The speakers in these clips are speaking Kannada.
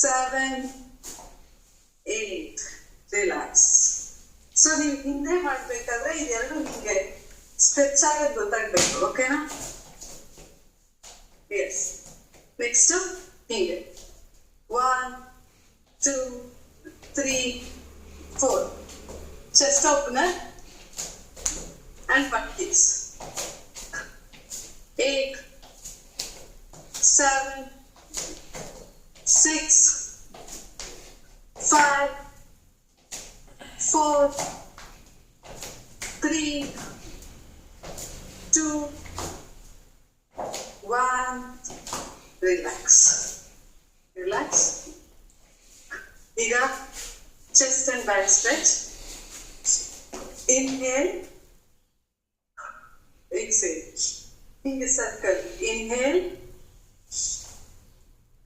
7, 8. ರಿಲ್ಯಾಕ್ಸ್. ಸೊ ನೀವು ಹಿಂದೆ ಮಾಡ್ಬೇಕಾದ್ರೆ ಇದೆರಡು ಹಿಂಗೆ ಸ್ಟ್ರೆಚ್ ಆಗೋದು ಗೊತ್ತಾಗ್ಬೇಕು. ಓಕೆನಾ? ಎಸ್. ನೆಕ್ಸ್ಟ್ ಹೀಗೆ 1, 2, 3, 4. Chest opener and butt kicks. 8, 7, 6, 5, 4, 3, 2, 1. Relax. Relax. ಈಗ chest and back stretch. Inhale. Exhale. Finger circle. Inhale.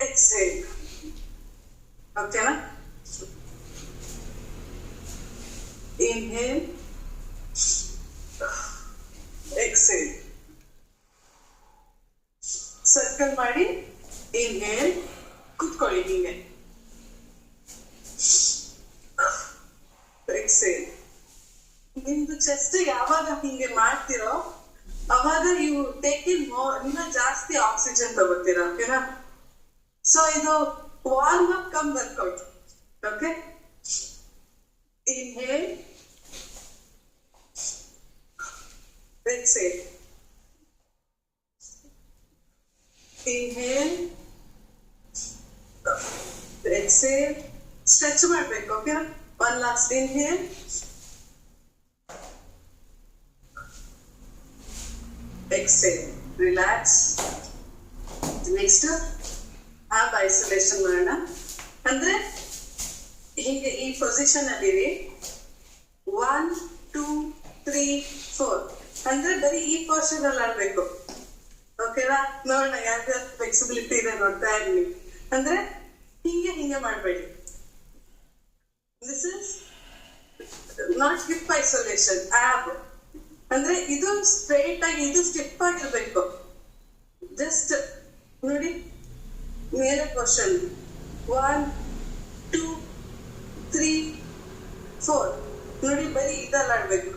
Exhale. Okay, na? Inhale. Exhale. Circle ಮಾಡಿ. Inhale. ಕೂತ್ಕೊಳ್ಳಿ ಹಿಂಗೆ. Exhale. ನಿಮ್ದು ಚೆಸ್ಟ್ ಯಾವಾಗ ಹಿಂಗೆ ಮಾಡ್ತಿರೋ ಅವಾಗ ನೀವು ಟೇಕ್ ಇನ್ ಇನ್ನ ಜಾಸ್ತಿ ಆಕ್ಸಿಜನ್ ತಗೋತೀರಾ. ಓಕೆನಾ? ಸೊ ಇದು warm up cum workout. Okay? Inhale, exhale. Inhale, exhale. Stretch ಮಾಡ್ಬೇಕು. ಓಕೆನಾ? One last inhale, exhale. Relax. Next ab isolation ಮಾಡೋಣ. ಅಂದ್ರೆ ಹೀಗೆ ಈ ಪೊಸಿಷನ್ ಅಲ್ಲಿ 1, 2, 3, 4 ಅಂದ್ರೆ ಬರೀ ಈ ಪೋರ್ಷನ್ ಅಲ್ಲಿ ಆಡ್ಬೇಕು. ಓಕೆನಾ? ನೋಡೋಣ ಯಾವ್ದು ಫ್ಲೆಕ್ಸಿಬಿಲಿಟಿ ಇದೆ ನೋಡ್ತಾ ಇರ್ಲಿ. ಅಂದ್ರೆ ಹಿಂಗೆ ಮಾಡಬೇಡಿ. This is not hip isolation. ಆಬ್ ಅಂದ್ರೆ ಇದು ಸ್ಟ್ರೈಟ್ ಆಗಿ ಇದು ಸ್ಟಿಪ್ ಆಗಿರ್ಬೇಕು. ಜಸ್ಟ್ ನೋಡಿ ಮೇಲೆ ಪೋರ್ಷನ್ 1, 2, 3, 4 ನೋಡಿ ಬರೀ ಇದಲ್ಲ ಆಡ್ಬೇಕು.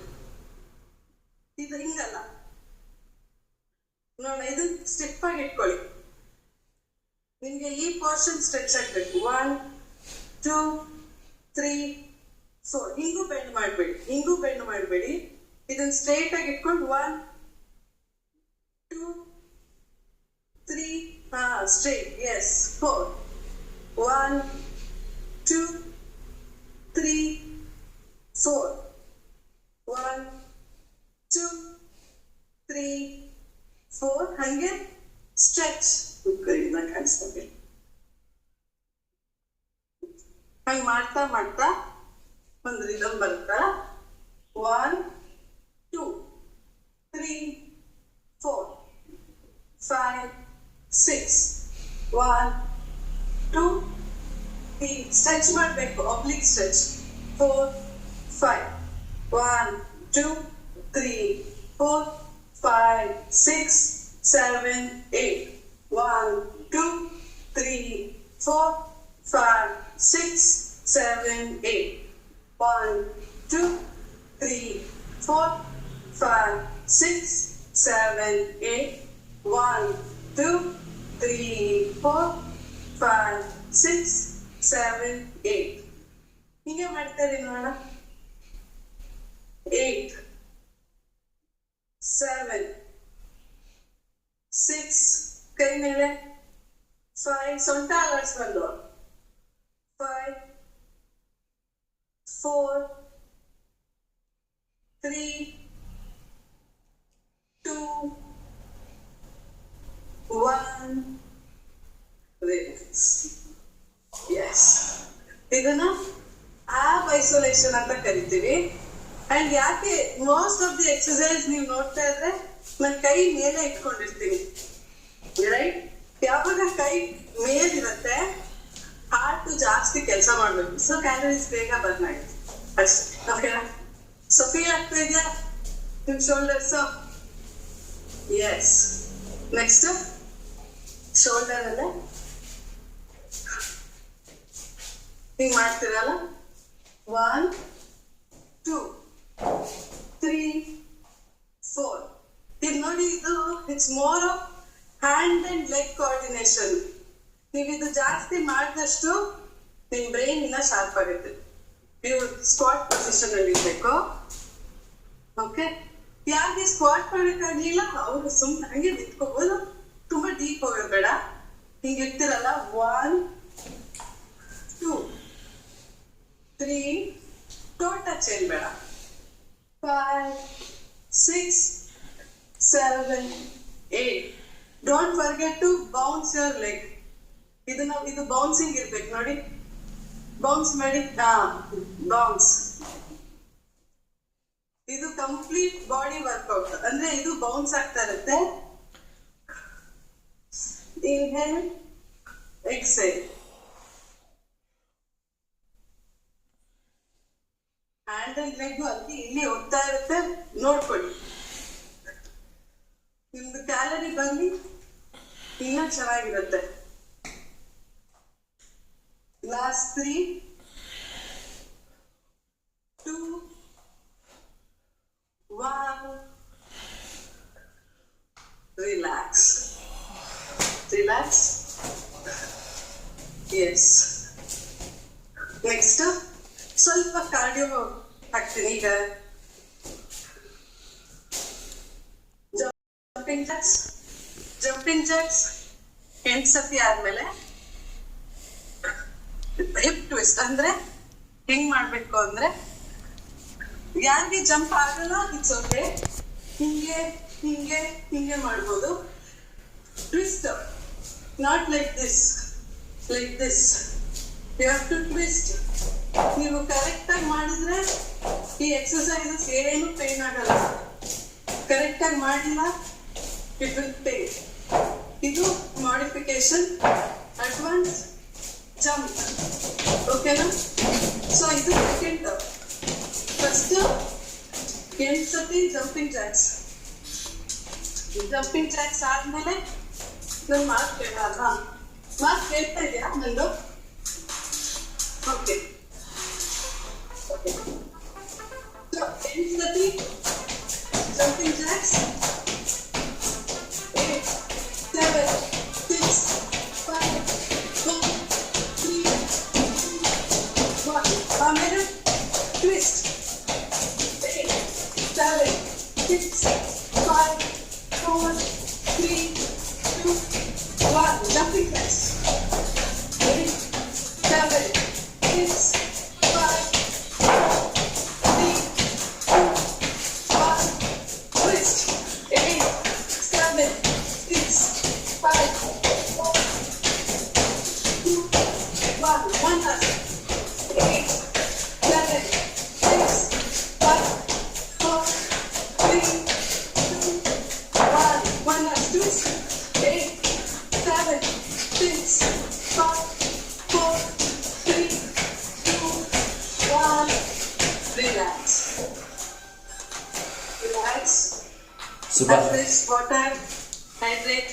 ಇದು ಹಿಂಗಲ್ಲ ನೋಡ. ಇದು ಸ್ಟಿಪ್ ಆಗಿ ಇಟ್ಕೊಳ್ಳಿ. ನಿಮ್ಗೆ ಈ ಪೋರ್ಷನ್ ಸ್ಟ್ರೆಚ್ ಆಗ್ಬೇಕು. 1, 2, 3, 4 ಹಿಂಗೂ ಬೆಂಡ್ ಮಾಡಬೇಡಿ. ಇದನ್ನ ಸ್ಟ್ರೇಟ್ ಆಗಿ ಇಟ್ಕೊಂಡು 1, 2, 3 ಸ್ಟ್ರೇಟ್. ಎಸ್. 4, 1, 2, 3, 4, 1, 2, 3, 4 ಹಂಗೆ ಸ್ಟ್ರೆಚ್. ಕಾಣಿಸ್ತಾರೆ ಹಂಗೆ ಮಾಡ್ತಾ ಒಂದು ರಿದಮ್ ಬರ್ತಾ 1, 2, 3, 4, 5, 6, 1, 2, 3 ಸ್ಟ್ರೆಚ್ ಮಾಡಬೇಕು. Oblique stretch. 4, 5, 1, 2, 3, 4, 5, 6, 7, 8, 1, 2, 3, 4, 5, 6, 7, 8, 1, 2, 3, 4, 5, 6, 7, 8, 1, 2, 3, 4, 5, 6, 7, 8 ಹಿಂಗೆ ಮಾಡ್ತಾರೆ ನೋಡ. 8, 7, 6 ಕೈ ಮೇಲೆ 5 ಸೊಂಟ ಅಲ್ಲಾಡ್ಸ್ಕೊಂಡು 5, 4, 3, 2, 1 ರಿಲ್ಯಾಕ್ಸ್. ಎಸ್. ಇದನ್ನ ಆಬ್ ಐಸೋಲೇಷನ್ ಅಂತ ಕರಿತೀವಿ. ಅಂಡ್ ಯಾಕೆ ಮೋಸ್ಟ್ ಆಫ್ ದಿ ಎಕ್ಸಸೈಸ್ ನೀವು ನೋಡ್ತಾ ಇದ್ರೆ ನಾನು ಕೈ ಮೇಲೆ ಇಟ್ಕೊಂಡಿರ್ತೀನಿ. ರೈಟ್? ಯಾವಾಗ ಕೈ ಮೇಲಿರುತ್ತೆ ಹಾರ್ಟ್ ಜಾಸ್ತಿ ಕೆಲಸ ಮಾಡ್ಬೇಕು. ಸೊ ಕ್ಯಾಲರೀಸ್ ಬೇಗ ಬರ್ನ್ ಆಗುತ್ತೆ ಅಷ್ಟೇ. ಓಕೆನಾ? ಸೊ ಫೀಲ್ ಆಗ್ತಾ ಇದೆಯಾ ನಿಮ್ ಶೋಲ್ಡರ್ಸ್? ಎಸ್. ನೆಕ್ಸ್ಟ್ ಶೋಲ್ಡರ್ ಅಲ್ಲೇ ಹಿಂಗ್ ಮಾಡ್ತೀರಲ್ಲ 1 2 3 4. ಇದು ನೋಡಿ, ಇದು it's more of hand and leg coordination. ನೀವು ಇದು ಜಾಸ್ತಿ ಮಾಡಿದಷ್ಟು ನಿಮ್ ಬ್ರೈನ್ ಇನ್ನ ಶಾರ್ಪ್ ಆಗುತ್ತೆ. ನೀವು ಸ್ಕ್ವಾಟ್ ಪೊಸಿಷನ್ ಅಲ್ಲಿ ಇರ್ಬೇಕು. ಓಕೆ, ಯಾರಿಗೆ ಸ್ಕ್ವಾಟ್ ಮಾಡಕ್ಕಾಗ್ಲಿಲ್ಲ ಅವರು ಸುಮ್ಮನೆ ಹಂಗೆ ನಿಂತ್ಕೋಬಹುದು. ತುಂಬಾ ಡೀಪ್ ಹೋಗೋದು ಬೇಡ. ಹಿಂಗೆ ಇರ್ತಿರಲ್ಲ 1 2 3, ಟೋಟ ಚೇಂಜ್ ಬೇಡ. 5 6 7 8. Don't forget to bounce your leg. ಇದು ಬೌನ್ಸಿಂಗ್ ಇರ್ಬೇಕು ನೋಡಿ. ಬೌನ್ಸ್ ಮಾಡಿ, ಬೌನ್ಸ್. ಇದು ಕಂಪ್ಲೀಟ್ ಬಾಡಿ ವರ್ಕೌಟ್. ಅಂದ್ರೆ ಇದು ಬೌನ್ಸ್ ಆಗ್ತಾ ಇರುತ್ತೆ. Inhale, exhale. Hand and leg ಅಲ್ಲಿ ಇಲ್ಲಿ ಹೋಗ್ತಾ ಇರುತ್ತೆ, ನೋಡ್ಕೊಳ್ಳಿ. ನಿಮ್ದು ಕ್ಯಾಲರಿ ಬಂದು ಇನ್ನೂ ಚೆನ್ನಾಗಿರುತ್ತೆ. ಲಾಸ್ಟ್ 3 2 1. ರಿಲ್ಯಾಕ್ಸ್. ಎಸ್. ನೆಕ್ಸ್ಟ್ ಸ್ವಲ್ಪ ಕಾರ್ಡಿಯೋ ಹಾಕ್ತೀನಿ. ಈಗ ಜಂಪಿಂಗ್ ಜಾಕ್ಸ್ 8 ಸತಿ ಆದ್ಮೇಲೆ ಹಿಪ್ ಟ್ವಿಸ್ಟ್. ಅಂದ್ರೆ ಹೆಂಗ್ ಮಾಡ್ಬೇಕು ಅಂದ್ರೆ, ಯಾರಿಗೆ ಜಂಪ್ ಆಗಲ್ಲ ಇಟ್ಸ್ ಓಕೆ, ಹಿಂಗೆ ಹಿಂಗೆ ಹಿಂಗೆ ಮಾಡ್ಬೋದು. Twist, not like this, like this. You have to twist. ನೀವು ಕರೆಕ್ಟ್ ಆಗಿ ಮಾಡಿದ್ರೆ ಈ ಎಕ್ಸರ್ಸೈಸಸ್ ಏನು ಪೇನ್ ಆಗಲ್ಲ. ಕರೆಕ್ಟ್ ಆಗಿ ಮಾಡಿಲ್ಲ, ಇಟ್ ವಿಲ್ ಪೇನ್. ಇದು ಮಾಡಿಫಿಕೇಶನ್, ಅಡ್ವಾನ್ಸ್ ಜಂಪ್. ಓಕೆನಾ? ಸೊ ಇದು ಸೆಕೆಂಡ್. ಫಸ್ಟ್ 8 ಸತಿ ಜಂಪಿಂಗ್ ಜಾಕ್ಸ್. ಜಂಪಿಂಗ್ ಜಾಕ್ಸ್ ಆದ್ಮೇಲೆ ನನ್ ಮಾತು ಕೇಳಲ್ಲ. ಮಾತು ಕೇಳ್ತಾ ಇದೆಯಾ ನಂದು? ಓಕೆ. 8 ಸತಿ ಜಂಪಿಂಗ್ ಜಾಕ್ಸ್. 8 7 6 5 4 3 2 1. ಆಮೇಲೆ twist. 8 7 6 5 4 3 2 1. Jumping jacks. 8 7 6 5 4 3 2 1. Twist. 8 7 6 5 4 2 1. One last. 8 7 6 5 4 3 2 1. One last. Twist. 8 7 6 5 4 3 2 1. Relax. Relax. Super. Have this water. Hydrate.